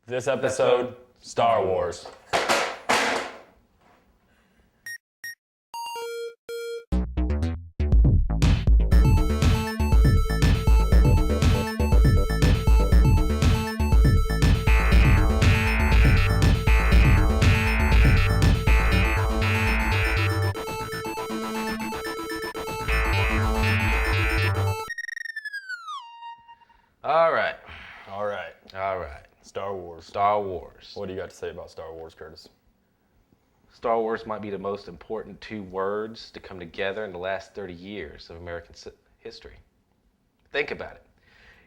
This episode, Star Wars. All right. Star Wars. Star Wars. What do you got to say about Star Wars, Curtis? Star Wars might be the most important two words to come together in the last 30 years of American history. Think about it.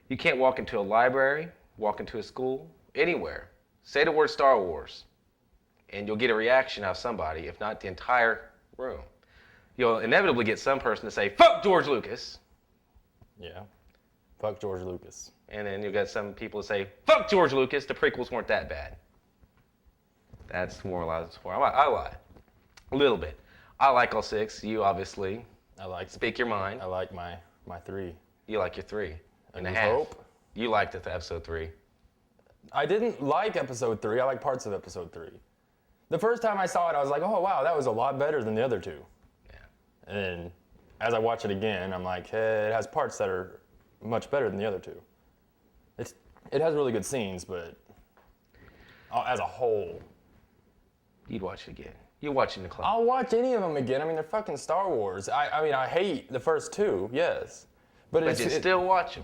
You can't walk into a library, walk into a school, anywhere, say the word Star Wars, and you'll get a reaction out of somebody, if not the entire room. You'll inevitably get some person to say, "Fuck George Lucas." Yeah. Fuck George Lucas. And then you'll get some people to say, "Fuck George Lucas, the prequels weren't that bad." That's more or less for. I lie. A little bit. I like all six. You obviously. Speak your mind. I like my three. You like your three and a New half. Hope. You liked episode 3. I didn't like episode 3. I like parts of episode 3. The first time I saw it, I was like, oh, wow, that was a lot better than the other two. Yeah. And then as I watch it again, I'm like, hey, it has parts that are much better than the other two. It has really good scenes, but as a whole. You'd watch it again. You watch it in the club. I'll watch any of them again. I mean, they're fucking Star Wars. I mean, I hate the first two, yes. But you still watch them.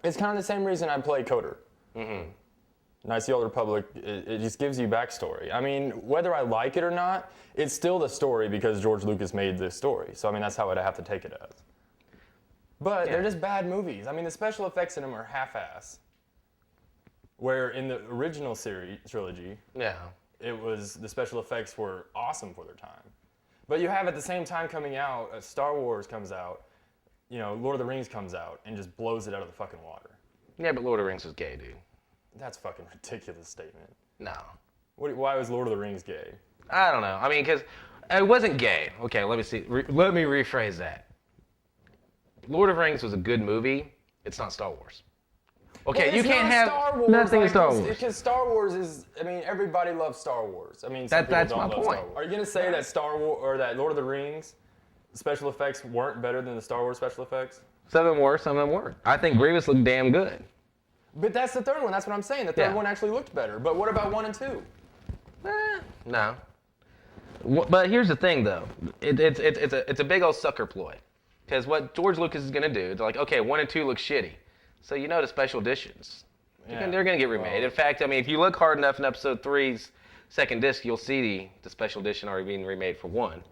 It's kind of the same reason I play Coder. Mm-hmm. Knights of the Old Republic, it just gives you backstory. I mean, whether I like it or not, it's still the story because George Lucas made this story. So, I mean, that's how I'd have to take it as. But they're just bad movies. I mean, the special effects in them are half-ass. Where in the original trilogy, the special effects were awesome for their time. But you have at the same time coming out, Star Wars comes out, Lord of the Rings comes out, and just blows it out of the fucking water. Yeah, but Lord of the Rings was gay, dude. That's a fucking ridiculous statement. No. Why was Lord of the Rings gay? I don't know. I mean, because it wasn't gay. Okay, let me see. Let me rephrase that. Lord of the Rings was a good movie. It's not Star Wars. Okay, you can't have Star Wars, nothing in Star Wars. Because Star Wars is, I mean, everybody loves Star Wars. I mean, that's my point. Are you gonna say that Star Wars or that Lord of the Rings special effects weren't better than the Star Wars special effects? Some of them were, some of them weren't. I think Grievous looked damn good. But that's the third one. That's what I'm saying. The third one actually looked better. But what about 1 and 2? No. But here's the thing, though. It's a big old sucker ploy. Because what George Lucas is gonna do, they're like, okay, 1 and 2 look shitty. So the special editions. They're going to get remade. In fact, I mean, if you look hard enough in episode 3's second disc, you'll see the special edition already being remade for 1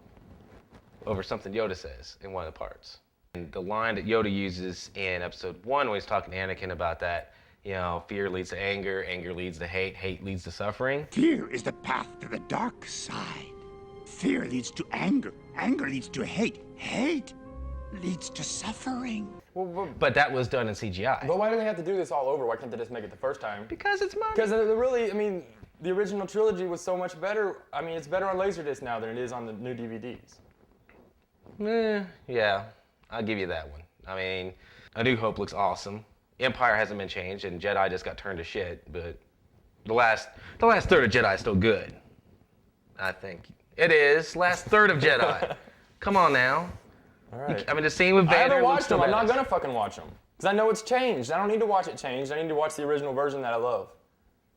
over something Yoda says in one of the parts. And the line that Yoda uses in episode 1 when he's talking to Anakin about that, fear leads to anger, anger leads to hate, hate leads to suffering. Fear is the path to the dark side. Fear leads to anger, anger leads to hate, hate leads to suffering. But that was done in CGI. But why do they have to do this all over? Why can't they just make it the first time? Because it's money. Because really, I mean, the original trilogy was so much better. I mean, it's better on Laserdisc now than it is on the new DVDs. Yeah, I'll give you that one. I mean, A New Hope looks awesome. Empire hasn't been changed, and Jedi just got turned to shit. But the last third of Jedi is still good. I think it is. Last third of Jedi. Come on now. All right. I mean, the scene with Vader. I haven't watched them. I'm badass. not gonna fucking watch them because I know it's changed. I don't need to watch it changed. I need to watch the original version that I love,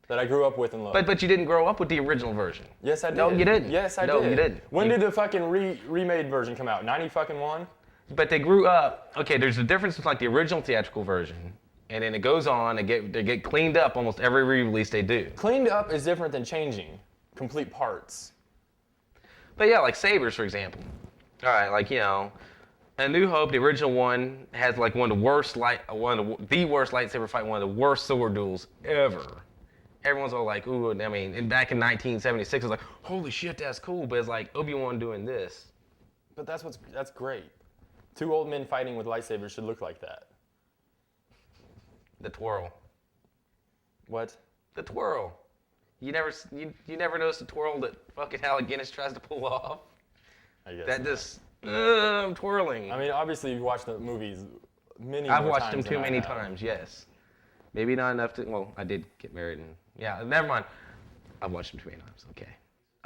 that I grew up with and loved. But you didn't grow up with the original version. Yes, I did. No, you didn't. Yes, I did. No, you didn't. When did the fucking remade version come out? 90-fucking-1? But they grew up. Okay, there's a difference between like the original theatrical version, and then it goes on. They get cleaned up almost every re-release they do. Cleaned up is different than changing complete parts. But yeah, like sabers, for example. All right, like A New Hope, the original one, has like one of the worst lightsaber fight, one of the worst sword duels ever. Everyone's all like, ooh, I mean, and back in 1976, it was like, holy shit, that's cool. But it's like Obi-Wan doing this. But that's great. 2 old men fighting with lightsabers should look like that. The twirl. What? The twirl. You never noticed the twirl that fucking Alec Guinness tries to pull off? I guess That not. just, I'm twirling. I mean, obviously you've watched the movies many more I've watched times them than too I many have. times, yes. Maybe not enough to, well, I did get married and Yeah, never mind. I've watched them too many times. Okay.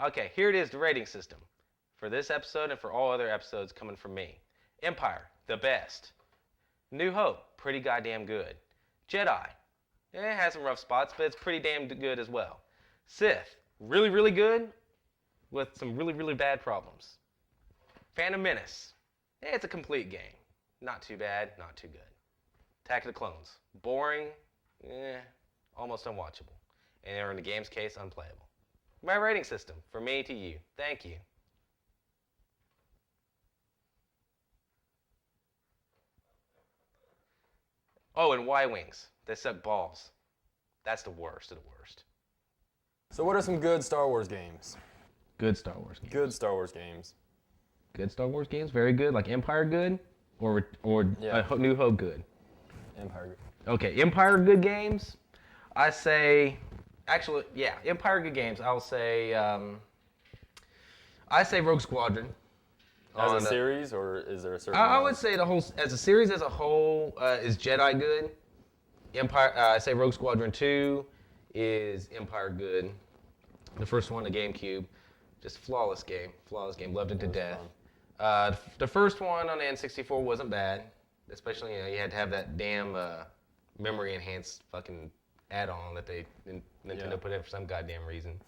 Okay, here it is, the rating system. For this episode and for all other episodes coming from me. Empire, the best. New Hope, pretty goddamn good. Jedi, it has some rough spots, but it's pretty damn good as well. Sith, really, really good, with some really, really bad problems. Phantom Menace, it's a complete game. Not too bad, not too good. Attack of the Clones, boring, almost unwatchable. And in the game's case, unplayable. My rating system, from me to you. Thank you. Oh, and Y-Wings. They suck balls. That's the worst of the worst. So what are some good Star Wars games? Good Star Wars games. Good Star Wars games. Good Star Wars games, very good. Like Empire good, or Yeah. New Hope good. Empire. Okay, Empire good games. I say, actually, yeah, Empire good games. I'll say, I say Rogue Squadron. As a series, or is there a certain? I one? would say the whole, as a series as a whole, is Jedi good. Empire, I say Rogue Squadron 2 is Empire good. The first one, the GameCube, just flawless game, loved it to death. The first one on the N64 wasn't bad, especially you had to have that damn memory enhanced fucking add-on that Nintendo put in for some goddamn reason.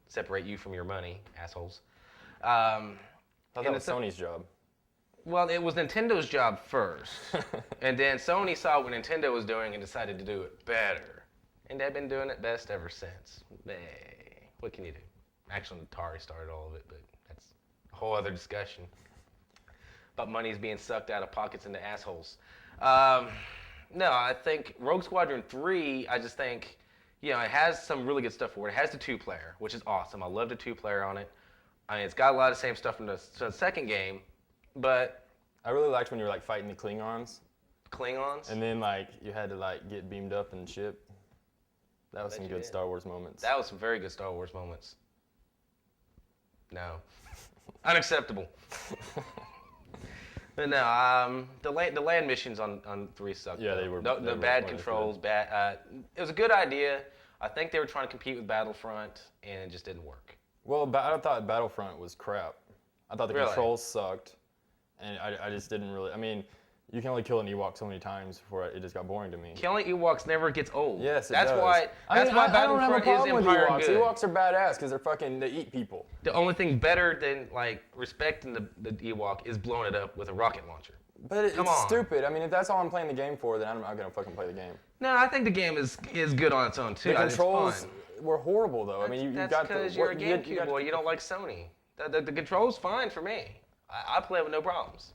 Separate you from your money, assholes. I thought that was Sony's job. Well, it was Nintendo's job first, and then Sony saw what Nintendo was doing and decided to do it better. And they've been doing it best ever since. Hey, what can you do? Actually, Atari started all of it, but that's a whole other discussion. But money's being sucked out of pockets into assholes. No, I think Rogue Squadron 3, I just think, it has some really good stuff for it. It has the 2-player, which is awesome. I love the 2-player on it. I mean, it's got a lot of the same stuff from the second game, but I really liked when you were like fighting the Klingons, Klingons. and then like you had to like get beamed up and ship. That was some you good did. Star Wars moments. That was some very good Star Wars moments. No. Unacceptable. But no, the land missions on 3 sucked. Yeah, though. they were- The they were bad quite controls, bad. It was a good idea. I think they were trying to compete with Battlefront, and it just didn't work. Well, I thought Battlefront was crap. I thought the Really? controls sucked, and I just didn't really. I mean, you can only kill an Ewok so many times before it just got boring to me. Killing Ewoks never gets old. Yes, it that's does. why. That's why I don't have a Battlefront is problem with Empire Ewoks. good. Ewoks are badass because they eat people. The only thing better than like respecting the Ewok is blowing it up with a rocket launcher. But it's Come on. stupid. I mean, if that's all I'm playing the game for, then I'm not gonna fucking play the game. No, I think the game is good on its own too. The It's controls fun. were horrible though. I mean, you That's got the. because you're a GameCube boy. You don't like Sony. The controls fine for me. I play with no problems.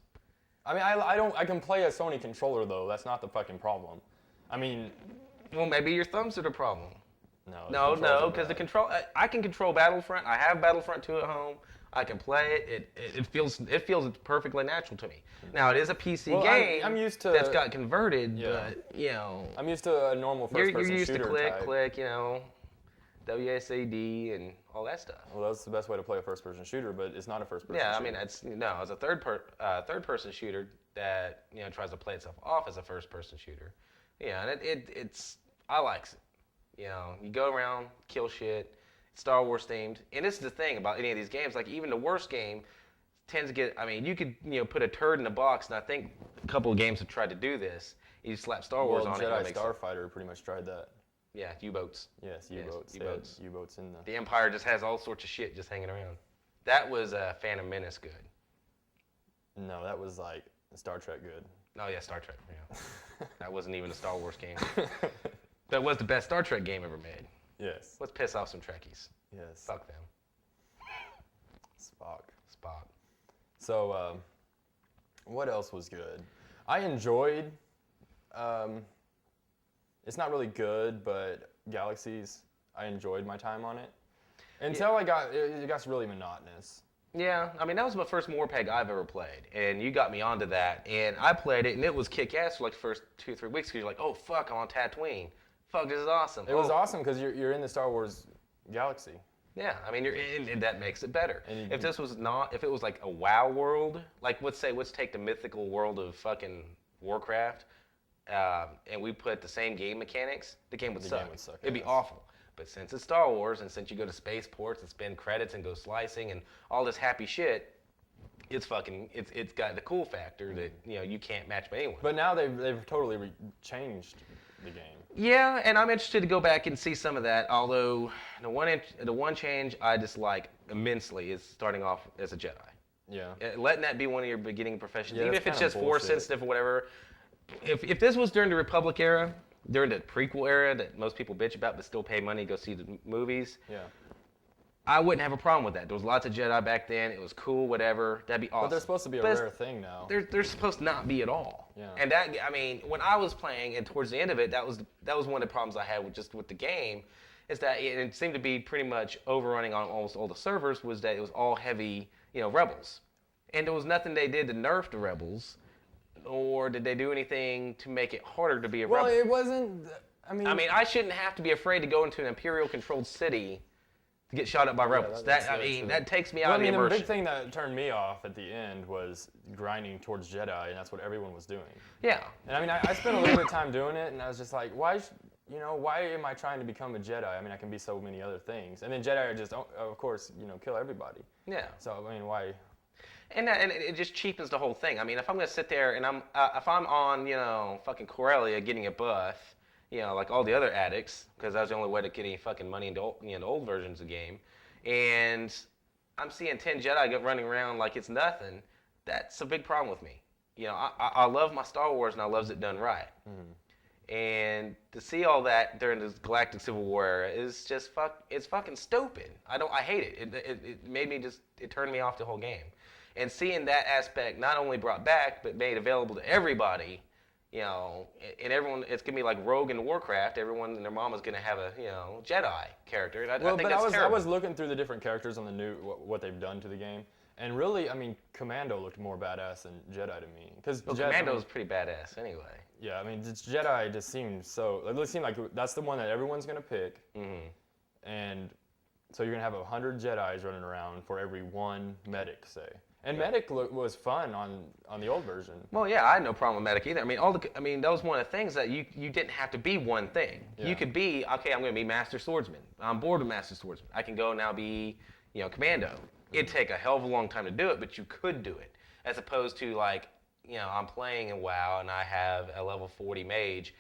I mean, I can play a Sony controller though. That's not the fucking problem. I mean, Well, maybe your thumbs are the problem. no. No, because the control. I can control Battlefront. I have Battlefront 2 at home. I can play it. It feels perfectly natural to me. Now it is a PC Well, game. I'm used to- that's got converted, Yeah. but I'm used to a normal you're first-person used to shooter click, type. WSAD and all that stuff. Well, that's the best way to play a first-person shooter, but it's not a first-person Yeah, I shooter. mean it's a third-person shooter that tries to play itself off as a first-person shooter. Yeah, and it's I likes it. You go around, kill shit. It's Star Wars themed, and this is the thing about any of these games. Like even the worst game tends to get. I mean, you could put a turd in a box, and I think a couple of games have tried to do this. You slap Star Wars on it. and Jedi it makes it- Starfighter pretty much tried that. Yeah, U-boats. Yes, U-boats. They U-boats. had U-boats in the. The Empire just has all sorts of shit just hanging around. That was Phantom Menace good. No, that was like Star Trek good. Oh yeah, Star Trek. Yeah, that wasn't even a Star Wars game. That was the best Star Trek game ever made. Yes. Let's piss off some Trekkies. Yes. Fuck them. Spock. Spock. So, what else was good? I enjoyed. It's not really good, but Galaxies. I enjoyed my time on it until it got really monotonous. Yeah, I mean that was my first Morpeg I've ever played, and you got me onto that, and I played it, and it was kick-ass for like the first 2-3 weeks because you're like, oh fuck, I'm on Tatooine. Fuck, this is awesome. It was awesome because you're in the Star Wars galaxy. Yeah, I mean, and that makes it better. And if this was not, if it was like a WoW world, like let's take the mythical world of fucking Warcraft, and we put the same game mechanics, the game would suck. would suck It'd be ass. awful. But since it's Star Wars, and since you go to spaceports and spend credits and go slicing and all this happy shit, it's got the cool factor that you can't match by anyone. But now they've totally changed the game. Yeah, and I'm interested to go back and see some of that. Although the one change I dislike immensely is starting off as a Jedi. Yeah. Letting that be one of your beginning professions, Yeah, even that's if it's kinda just force bullshit. sensitive or whatever. If this was during the Republic era, during the prequel era that most people bitch about but still pay money to go see the movies, Yeah. I wouldn't have a problem with that. There was lots of Jedi back then. It was cool, whatever. That'd be awesome. But they're supposed to be a But it's- rare thing now. They're supposed to not be at all. Yeah. And when I was playing and towards the end of it, that was one of the problems I had with the game, is that it seemed to be pretty much overrunning on almost all the servers, was that it was all heavy, rebels. And there was nothing they did to nerf the rebels, or did they do anything to make it harder to be a Well, rebel? it wasn't. I mean, I shouldn't have to be afraid to go into an Imperial-controlled city to get shot up by rebels. that's very true. That takes me Well, out of the the immersion. big thing that turned me off at the end was grinding towards Jedi, and that's what everyone was doing. Yeah. And I mean, I spent a little bit of time doing it, and I was just like, why am I trying to become a Jedi? I mean, I can be so many other things. And then Jedi are just, of course, kill everybody. Yeah. So, I mean, why? And it just cheapens the whole thing. I mean, if I'm gonna sit there and if I'm on, fucking Corellia getting a buff, like all the other addicts, because that was the only way to get any fucking money into old versions of the game, and I'm seeing 10 Jedi running around like it's nothing, that's a big problem with me. I love my Star Wars and I love it done right. Mm-hmm. And to see all that during this Galactic Civil War era is just it's fucking stupid. I hate it. It made me it turned me off the whole game. And seeing that aspect not only brought back, but made available to everybody, and everyone, it's gonna be like Rogue in Warcraft. Everyone and their mama's gonna have a, Jedi character. And I think that's I terrible. was looking through the different characters on the new, what they've done to the game, and really, I mean, Commando looked more badass than Jedi to me. Because Commando's pretty badass anyway. Yeah, I mean, Jedi just seemed so. It seemed like that's the one that everyone's gonna pick, and so you're gonna have 100 Jedis running around for every one medic, say. And medic was fun on the old version. Well, yeah, I had no problem with medic either. I mean, that was one of the things that you didn't have to be one thing. Yeah. You could be, okay, I'm going to be Master Swordsman. I'm bored with Master Swordsman. I can go now be, Commando. It'd take a hell of a long time to do it, but you could do it. As opposed to like, I'm playing in WoW and I have a level 40 mage.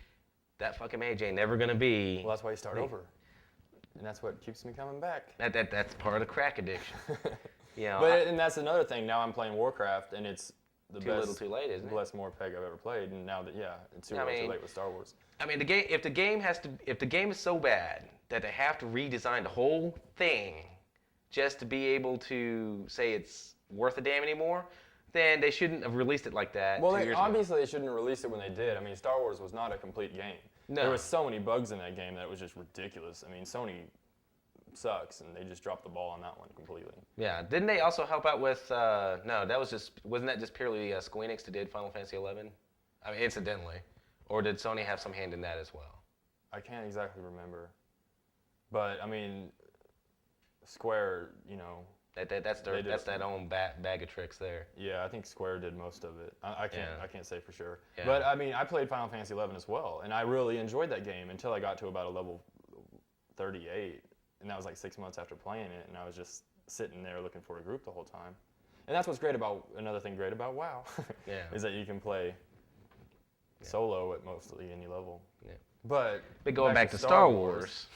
That fucking mage ain't never going to be. Well, that's why you start over, and that's what keeps me coming back. That's part of the crack addiction. And that's another thing. Now I'm playing Warcraft, and it's the Too best, little, too late, isn't it? Bless Morpeg I've ever played. And now that it's too little, too late with Star Wars. I mean, if the game is so bad that they have to redesign the whole thing just to be able to say it's worth a damn anymore, then they shouldn't have released it like that. Well, 2 years ago. obviously they shouldn't have released it when they did. I mean, Star Wars was not a complete game. No. There was so many bugs in that game that it was just ridiculous. I mean, Sony sucks, and they just dropped the ball on that one completely. Yeah, didn't they also help out with? No, wasn't that just purely Square Enix that did Final Fantasy XI? I mean, incidentally, or did Sony have some hand in that as well? I can't exactly remember, but I mean, Square, That's that own bag of tricks there. Yeah, I think Square did most of it. I can't say for sure. Yeah. But I mean, I played Final Fantasy XI as well, and I really enjoyed that game until I got to about a level 38, and that was like 6 months after playing it, and I was just sitting there looking for a group the whole time. And that's what's great about another thing great about WoW, is that you can play solo at mostly any level. Yeah. But going back to Star Wars,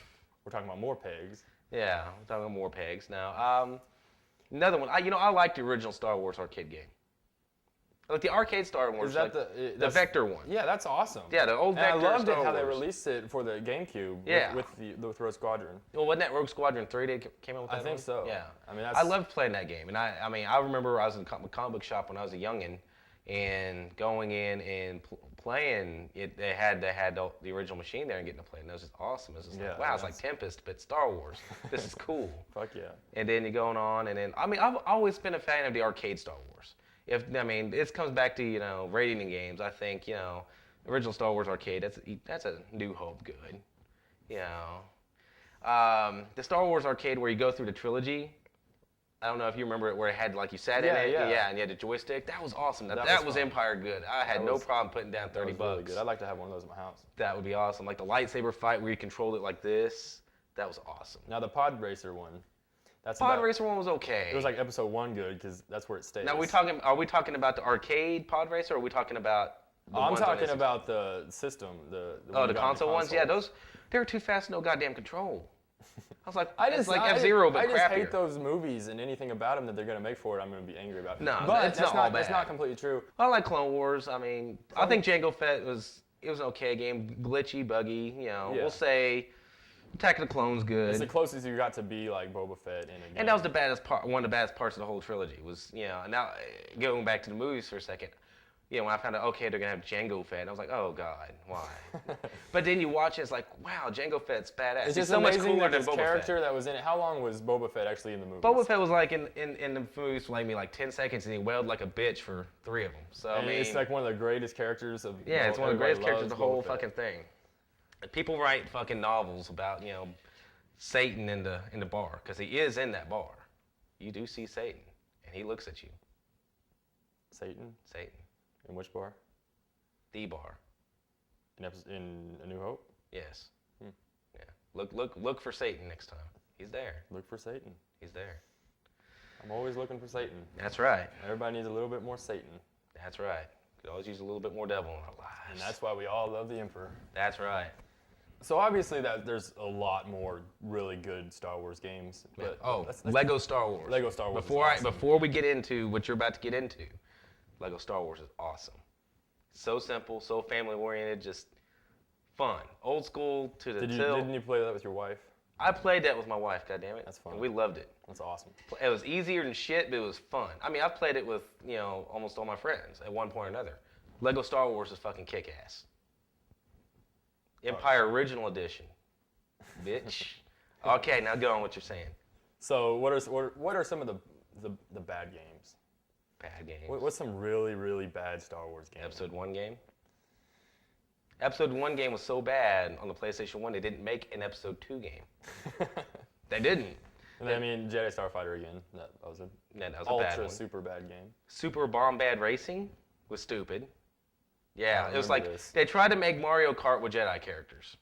we're talking about more pegs. Yeah, we're talking about more pegs now. Another one. I like the original Star Wars arcade game. Like the arcade Star Wars, Is that the Vector one. Yeah, that's awesome. Yeah, the old Vector And I loved Star it how they Wars. released it for the GameCube Yeah. with Rogue Squadron. Well, wasn't that Rogue Squadron 3 that came out with that I think one? so. Yeah. I mean, I loved playing that game. And I remember I was in a comic book shop when I was a youngin', and going in and playing it. They had the original machine there and getting to play it. And it was just awesome. It was just like, wow, it's like Tempest, but Star Wars. This is cool. Fuck yeah. And then you're going on, and then I've always been a fan of the arcade Star Wars. This comes back to rating in games. I think original Star Wars arcade. That's a New Hope good. The Star Wars arcade where you go through the trilogy. I don't know if you remember it, where it had you sat in it, and you had the joystick. That was awesome. That was fun. Empire good. I had no problem putting down $30. Really good. I'd like to have one of those in my house. That would be awesome. Like the lightsaber fight where you controlled it like this. That was awesome. Now the Pod Racer one. That's Pod about, Racer one was okay. It was like episode 1 good because that's where it stays. Now are we talking about the arcade Pod Racer, or are we talking about the I'm ones on talking N64? about the system. The Oh, one the you got on console ones? Yeah, console. they were too fast, no goddamn control. I was like, I it's just like I- F-Zero, but I just crappier. hate those movies and anything about them that they're gonna make for it. I'm gonna be angry about. No, but it's that's not all That's bad. not completely true. I like Clone Wars. I mean, I think Jango Fett was an okay game, glitchy, buggy. You know, Yeah. we'll say Attack of the Clones good. It's the closest you got to be like Boba Fett in a game. And that was the baddest part. One of the baddest parts of the whole trilogy was, you know. And now going back to the movies for a second, you know, when I found out, okay, they're gonna have Jango Fett, I was like, oh god, why? But then you watch it, it's like, wow, Jango Fett's badass. It's He's just so much amazing cooler that than this Boba character Fett. that was in it. How long was Boba Fett actually in the movie? Boba Fett was like in the movies for like 10 seconds, and he wailed like a bitch for 3 of them. So I mean, it's like one of the greatest characters of. yeah, it's one of the greatest everybody characters of the loves whole Boba Fett. fucking thing. And people write fucking novels about, you know, Satan in the bar, because he is in that bar. You do see Satan, and he looks at you. Satan Satan, in which bar? the bar. In A New Hope. Yes. Yeah. Look for Satan next time. He's there. Look for Satan. He's there. I'm always looking for Satan. That's right. Everybody needs a little bit more Satan, That's right. Could always use a little bit more devil in our lives. and that's why we all love the Emperor. That's right. So obviously there's a lot more really good Star Wars games. But let's Lego Star Wars. Lego Star Wars is Before awesome. before we get into what you're about to get into, Lego Star Wars is awesome. So simple, so family oriented, just fun. Old school to the till. Didn't you play that with your wife? I played that with my wife, goddammit. That's fun. And we loved it. That's awesome. It was easier than shit, but it was fun. I mean, I've played it with, you know, almost all my friends at one point or another. Lego Star Wars is fucking kick-ass. Empire Original Edition. Bitch. Okay, now go on what you're saying. So what are some of the bad games? Bad games. What's some really really bad Star Wars games? Episode 1 game? Episode 1 game was so bad on the PlayStation 1, they didn't make an Episode 2 game. They didn't. And I mean Jedi Starfighter again. That was a Yeah, that was a bad ultra one. super bad game. Super Bomb Bad Racing was stupid. Yeah, I it was remember like this. they tried to make Mario Kart with Jedi characters.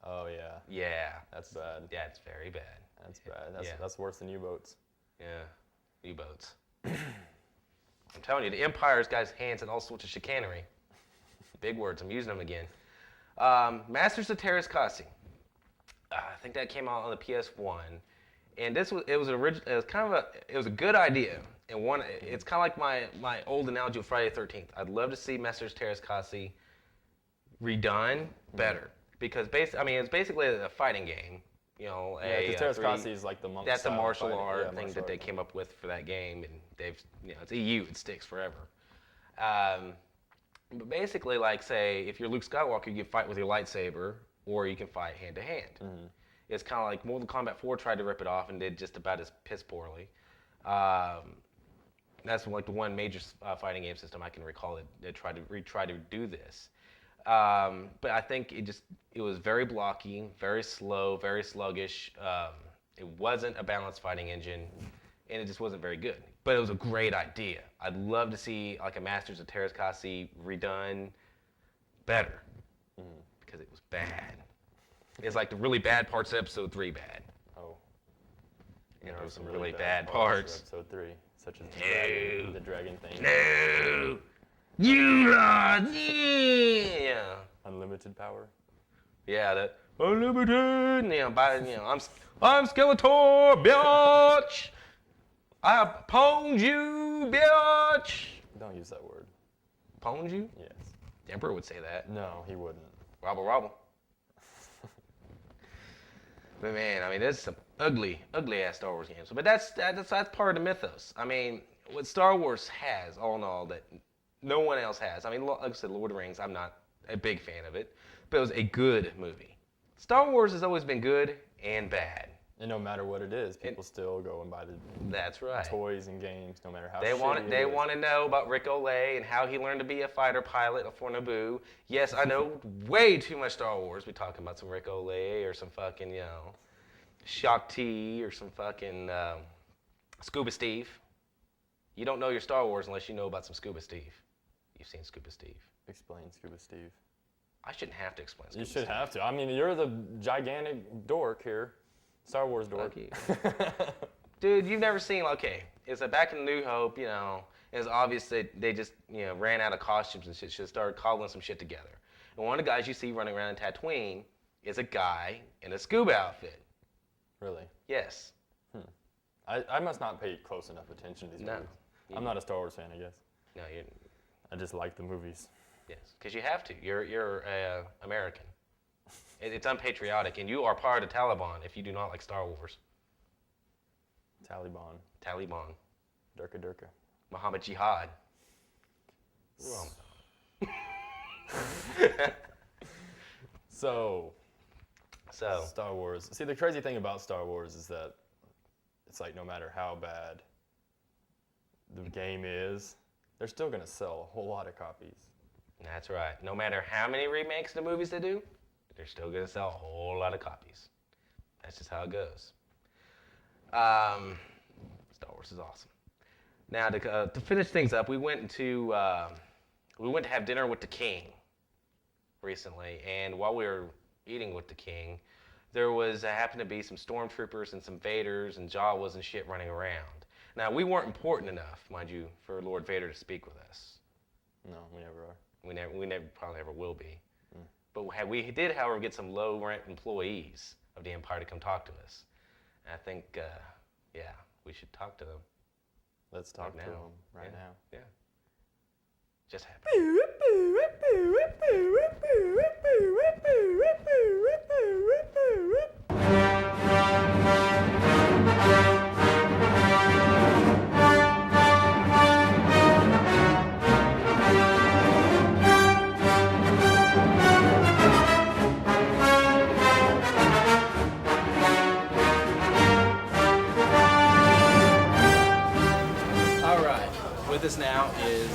Oh yeah, Yeah, that's bad. yeah, it's very bad. That's bad. Yeah. That's worse than U-boats. Yeah, U-boats. I'm telling you, the Empire's got his hands in all sorts of chicanery. Big words. I'm using them again. Masters of Terras Kasi. I think that came out on the PS1, and it was a good idea. And it's kind of like my old analogy of Friday the 13th. I'd love to see Masters of Terras Kasi redone better, because it's basically a fighting game. You know, Yeah, because Terras Kasi is like the monk. that's a style martial fighting. art Yeah, thing martial that they art. came up with for that game, and they've, you know, it's EU, it sticks forever. But basically, like, say, if you're Luke Skywalker, you can fight with your lightsaber, or you can fight hand to hand. It's kind of like Mortal Kombat 4 tried to rip it off and did just about as piss poorly. That's like the one major fighting game system I can recall that tried to do this. But I think it was very blocky, very slow, very sluggish. It wasn't a balanced fighting engine, and it just wasn't very good. But it was a great idea. I'd love to see like a Masters of Terras Kasi redone better, because it was bad. It's like the really bad parts of Episode 3 bad. Oh. And there are were some really bad for parts. Episode 3, such as No. the dragon thing. No! You lot! Yeah. Unlimited power. Yeah, that unlimited. I'm Skeletor, bitch. I pwned you, bitch. Don't use that word. Pwned you? Yes. The Emperor would say that. No, he wouldn't. Robble, robble. But man, I mean, there's some ugly ass Star Wars games. But that's part of the mythos. I mean, what Star Wars has, all in all, that no one else has. I mean, like I said, Lord of the Rings, I'm not a big fan of it, but it was a good movie. Star Wars has always been good and bad. And no matter what it is, people still go and buy the That's right. toys and games, no matter how They shitty want it to know about Rick Olay and how he learned to be a fighter pilot for Naboo. Yes, I know way too much Star Wars. We're talking about some Rick Olay or some fucking, you know, Shakti or some fucking Scuba Steve. You don't know your Star Wars unless you know about some Scuba Steve. You've seen Scuba Steve. Explain Scuba Steve. I shouldn't have to explain Scuba You should Steve. have to. I mean, you're the gigantic dork here. Star Wars dork. Fuck you. Dude, you've never seen, okay, it's like back in New Hope, you know, it's obvious that they just, you know, ran out of costumes and shit, just started cobbling some shit together. And one of the guys you see running around in Tatooine is a guy in a scuba outfit. Really? Yes. I must not pay close enough attention to these movies. I'm not a Star Wars fan, I guess. No, you. I just like the movies. Yes, because you have to. You're American. It's unpatriotic, and you are part of the Taliban if you do not like Star Wars. Taliban. Taliban. Durka Durka. Muhammad Jihad. So, So. Star Wars. See, the crazy thing about Star Wars is that it's like no matter how bad the game is, they're still going to sell a whole lot of copies. That's right. No matter how many remakes the movies they do, they're still going to sell a whole lot of copies. That's just how it goes. Star Wars is awesome. Now, to finish things up, we went to have dinner with the King recently, and while we were eating with the King, there happened to be some stormtroopers and some Vaders and Jawas and shit running around. Now, we weren't important enough, mind you, for Lord Vader to speak with us. No, we never are. We never probably ever will be. But we did, however, get some low-rent employees of the Empire to come talk to us. And I think, we should talk to them. Let's talk to now. them right now. Yeah. Just happened. All right. With us now is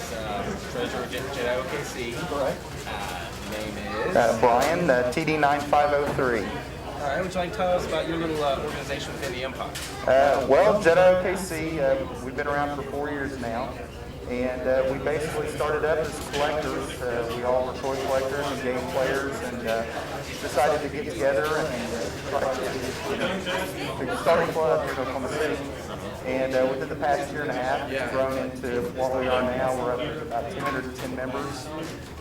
Treasurer Jedi OKC. Correct. Name is. Brian, TD9503. All right. Would you like to tell us about your little organization within the Empire? Well, Jedi OKC, we've been around for 4 years now, and we basically started up as collectors. We all were toy collectors and game players, and decided to get together and try to start a club here in Oklahoma City. And within the past year and a half, it's grown into what we are now. We're up to about 210 members,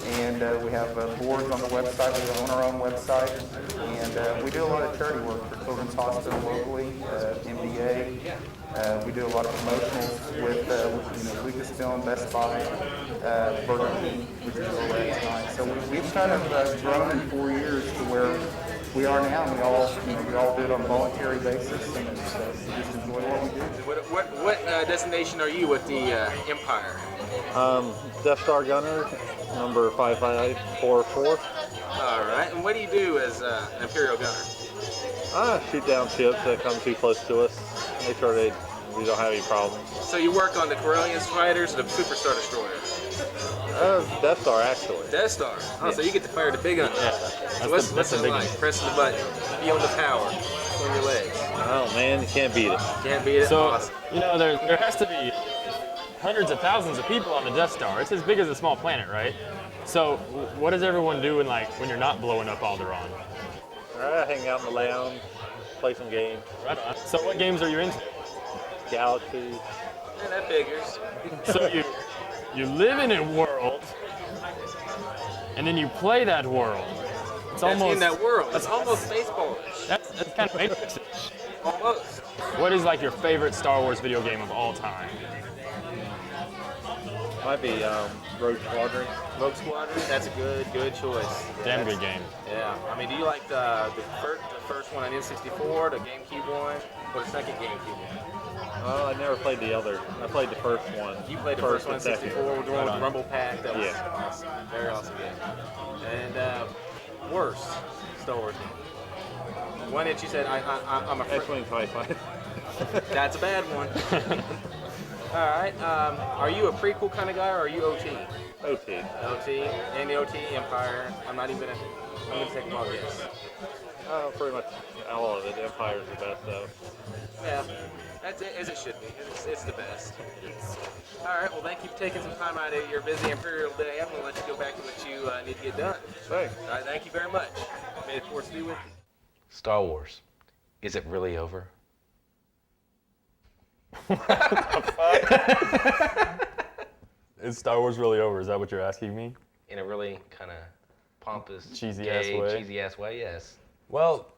and we have boards on the website. We own our own website, and we do a lot of charity work for Children's Hospital locally, MDA. We do a lot of promotionals with Lucasfilm, Best Buy, Burger King, which is where we're at tonight. So we've kind of grown in 4 years to where we are now, and we all do it on a voluntary basis, and we just enjoy what we do. What destination are you with the Empire? Death Star Gunner, number 5544. All right. And what do you do as an Imperial Gunner? Shoot down ships that come too close to us. Make sure we don't have any problems. So you work on the Corellian fighters or the Superstar Destroyers? Death Star, actually. Death Star. Oh, so you get to fire the big gun. Yeah. So what's it like? Pressing the button, feel the power on your legs. Oh man, you can't beat it. Can't beat it. So, Awesome. there has to be hundreds of thousands of people on the Death Star. It's as big as a small planet, right? So, what does everyone do when you're not blowing up Alderaan? Hang out in the lounge, play some games. Right on. So, what games are you into? Galaxy. Yeah, that figures. So you live in a world, and then you play that world. It's That's almost in that world. It's almost Spaceballish. that's kind of Matrix-ish. Almost. What is like your favorite Star Wars video game of all time? Might be Rogue Squadron. Rogue Squadron. That's a good choice. Damn good game. Yeah. I mean, do you like the first one on N64, the GameCube one, or the second GameCube one? Oh, I never played the other. I played the first one. You played the first one on and second. 64 with the one with the Rumble Pack. That was Yeah. awesome. Very awesome game. And worst Star Wars game. One that you said I'm afraid. X-Wing TIE Fighter. That's a bad one. All right. Are you a prequel kind of guy, or are you OT? OT. OT and the OT Empire. I'm gonna take a wild guess. Pretty much all of it. Empire's the best though. Yeah, that's it, as it should be. It's the best. All right. Well, thank you for taking some time out of your busy Imperial day. I'm gonna let you go back to what you need to get done. Thanks. All right. Thank you very much. May the force be with you. Star Wars. Is it really over? Is Star Wars really over? Is that what you're asking me? In a really kind of pompous, Cheesy-ass gay, way? cheesy-ass way, yes. Well,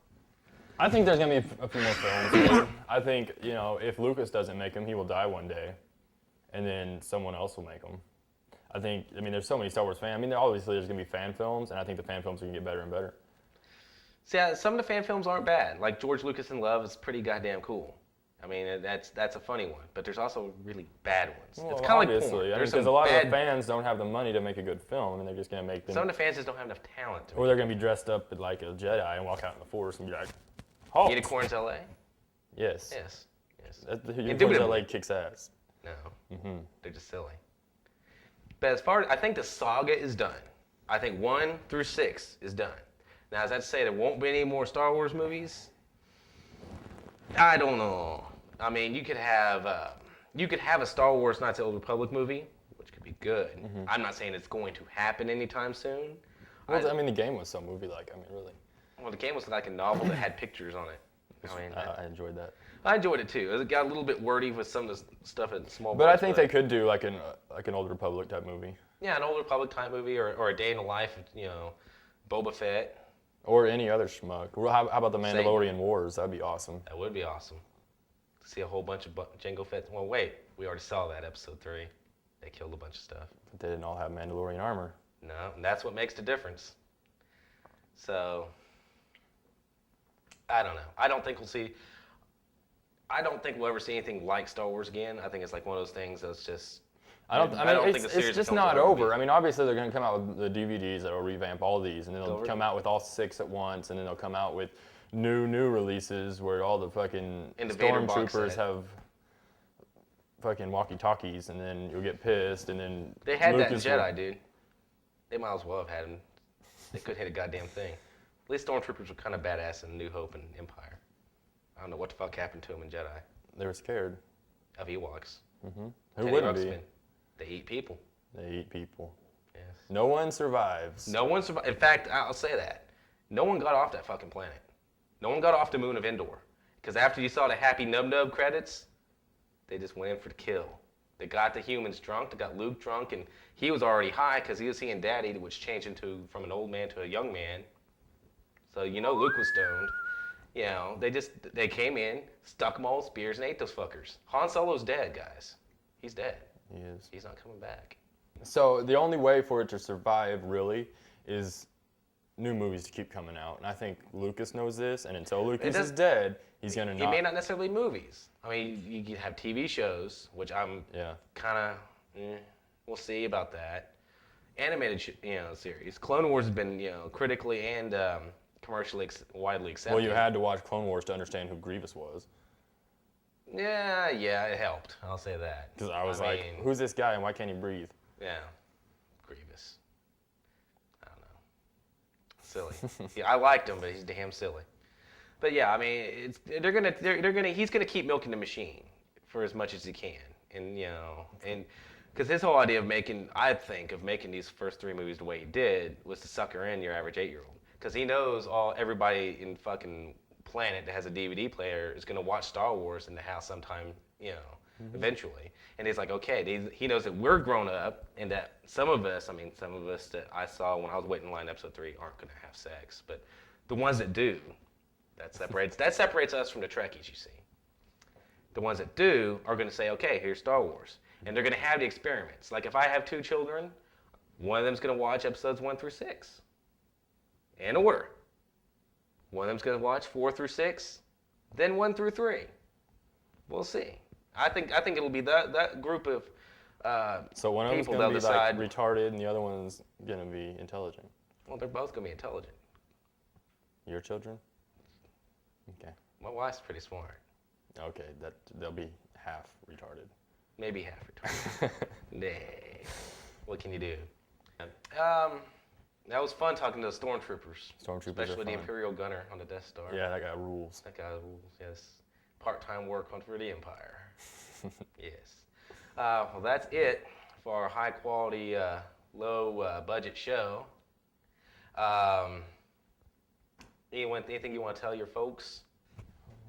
I think there's gonna be a few more films. I think, you know, if Lucas doesn't make them, he will die one day, and then someone else will make them. I mean, there's so many Star Wars fans. I mean, obviously there's gonna be fan films, and I think the fan films are gonna get better and better. See, some of the fan films aren't bad. Like George Lucas in Love is pretty goddamn cool. I mean, that's a funny one, but there's also really bad ones. Well, it's kind of like obviously, porn. I mean, There's because some a lot of bad, the fans don't have the money to make a good film, and they're just gonna make them. Some of the fans just don't have enough talent. Or they're gonna be dressed up like a Jedi and walk out in the Force and be like, "Halt!" Unicorns LA? Yes. Yes. Yes. The Unicorns Indubitably. LA kicks ass. No. They're just silly. But as far as I think the saga is done. I think 1 through 6 is done. Now, is that to say there won't be any more Star Wars movies? I don't know. I mean, you could have a Star Wars Knights of the Old Republic movie, which could be good. I'm not saying it's going to happen anytime soon. Well, I mean, the game was some movie-like. I mean, really. Well, the game was like a novel that had pictures on it. I mean, I enjoyed that. I enjoyed it too. It got a little bit wordy with some of the stuff in small. But I books, think they could do like an Old Republic type movie, Yeah, an Old Republic type movie or a day in the life of, you know, Boba Fett. or any other schmuck. Well, how about the Same. Mandalorian Wars? That'd be awesome. That would be awesome. See a whole bunch of Jango Fett. Well, wait, we already saw that episode 3. They killed a bunch of stuff. But they didn't all have Mandalorian armor. No, and that's what makes the difference. So, I don't know. I don't think we'll ever see anything like Star Wars again. I think it's like one of those things that's just. I don't think the it's series just films not will ever over. be. I mean, obviously they're going to come out with the DVDs that'll revamp all these, and then they'll Over. come out with all 6 at once, and then they'll come out with new releases where all the fucking And the Vader box stormtroopers set. have fucking walkie-talkies, and then you'll get pissed, and then They had that in Lucas will- Jedi, dude. They might as well have had him. They couldn't hit a goddamn thing. At least Stormtroopers were kind of badass in New Hope and Empire. I don't know what the fuck happened to them in Jedi. They were scared. Of Ewoks. Who Teddy wouldn't be? Ruxpin. They eat people. They eat people. Yes. No one survives. No one survived. In fact, I'll say that. No one got off that fucking planet. No one got off the moon of Endor. Because after you saw the happy nub-nub credits, they just went in for the kill. They got the humans drunk. They got Luke drunk, and he was already high because he was seeing Daddy, which changed from an old man to a young man. So you know Luke was stoned. You know, they came in, stuck them all with spears, and ate those fuckers. Han Solo's dead, guys. He's dead. He is. He's not coming back. So the only way for it to survive, really, is new movies to keep coming out. And I think Lucas knows this, and until Lucas is dead, he's going to It may not necessarily be movies. I mean, you can have TV shows, which I'm Yeah. kind of, we'll see about that. Animated, series. Clone Wars has been, critically and commercially widely accepted. Well, you had to watch Clone Wars to understand who Grievous was. Yeah, it helped. I'll say that. Because I was mean, like, who's this guy and why can't he breathe? Yeah, Grievous. I don't know. Silly. Yeah, I liked him, but he's damn silly. But yeah, I mean, he's gonna keep milking the machine for as much as he can, and because his whole idea of making these first 3 movies the way he did was to sucker in your average 8-year-old, because he knows everybody in fucking planet that has a DVD player is gonna watch Star Wars in the house sometime, eventually. And he's like, okay, he knows that we're grown up, and that some of us that I saw when I was waiting in line episode 3 aren't gonna have sex, but the ones that do, that separates us from the Trekkies, you see. The ones that do are gonna say, okay, here's Star Wars. And they're gonna have the experiments. Like if I have 2 children, one of them's gonna watch episodes 1 through 6. In order. One of them's gonna watch 4 through 6, then 1 through 3. We'll see. I think it'll be that group of So one of them's people going to they'll be like decide. retarded and the other one's going to be intelligent. Well, they're both gonna be intelligent. Your children? Okay. My wife's pretty smart. Okay, they'll be half retarded. Maybe half retarded. Nah. What can you do? That was fun talking to the stormtroopers. Stormtroopers Especially are the fun. Imperial gunner on the Death Star. Yeah, that guy rules. That guy rules, yes. Part-time work for the Empire. Yes. Well, that's it for our high-quality, low-budget show. Anything you want to tell your folks?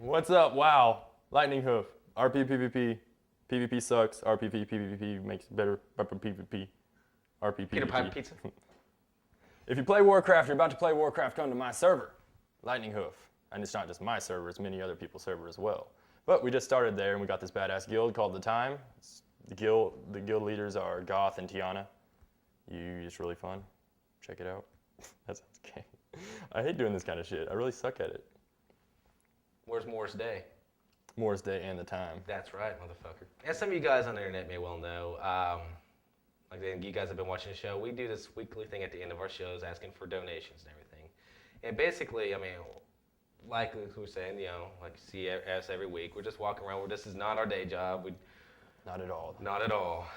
What's up? Wow. Lightning Hoof. RP PvP. PvP sucks. RPP PvP makes it better. PvP. RP Peter Piper PvP. Pizza. If you play Warcraft, you're about to play Warcraft, come to my server, Lightning Hoof. And it's not just my server, it's many other people's server as well. But we just started there and we got this badass guild called The Time. The guild leaders are Goth and Tiana. It's really fun. Check it out. That sounds gay. I hate doing this kind of shit. I really suck at it. Where's Morris Day? Morris Day and The Time. That's right, motherfucker. As some of you guys on the internet may well know, you guys have been watching the show, we do this weekly thing at the end of our shows asking for donations and everything. And basically, I mean, like we were saying, like you see us every week, we're just walking around. This is not our day job. Not at all. Not at all.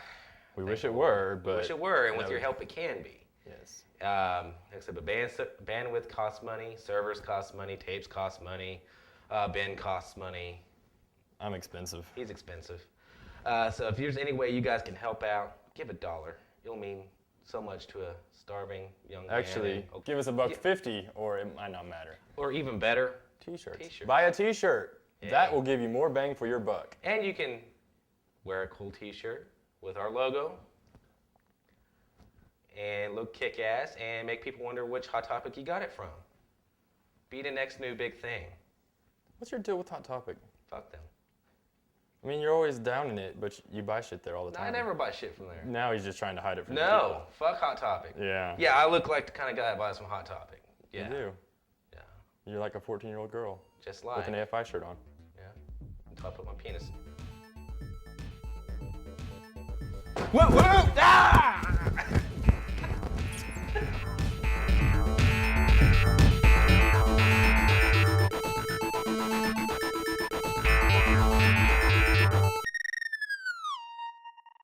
We wish it were, but... We wish it were, and with your help, it can be. Yes. Like I said, but bandwidth costs money, servers cost money, tapes cost money, Ben costs money. I'm expensive. He's expensive. So if there's any way you guys can help out, give $1. It'll mean so much to a starving young man. Actually, give us $1.50 or it might not matter. Or even better, T-shirts. T-shirts. Buy a T-shirt. Yeah. That will give you more bang for your buck. And you can wear a cool T-shirt with our logo and look kick-ass and make people wonder which Hot Topic you got it from. Be the next new big thing. What's your deal with Hot Topic? Fuck them. I mean, you're always down in it, but you buy shit there all the I time. never buy shit from there. Now he's just trying to hide it from No, fuck Hot Topic. people. Yeah. Yeah, I look like the kind of guy that buys from Hot Topic. Yeah. You do. Yeah, You're like a 14-year-old girl just with like. an AFI shirt on. Yeah, until I put my penis. Whoa, whoa! Ah!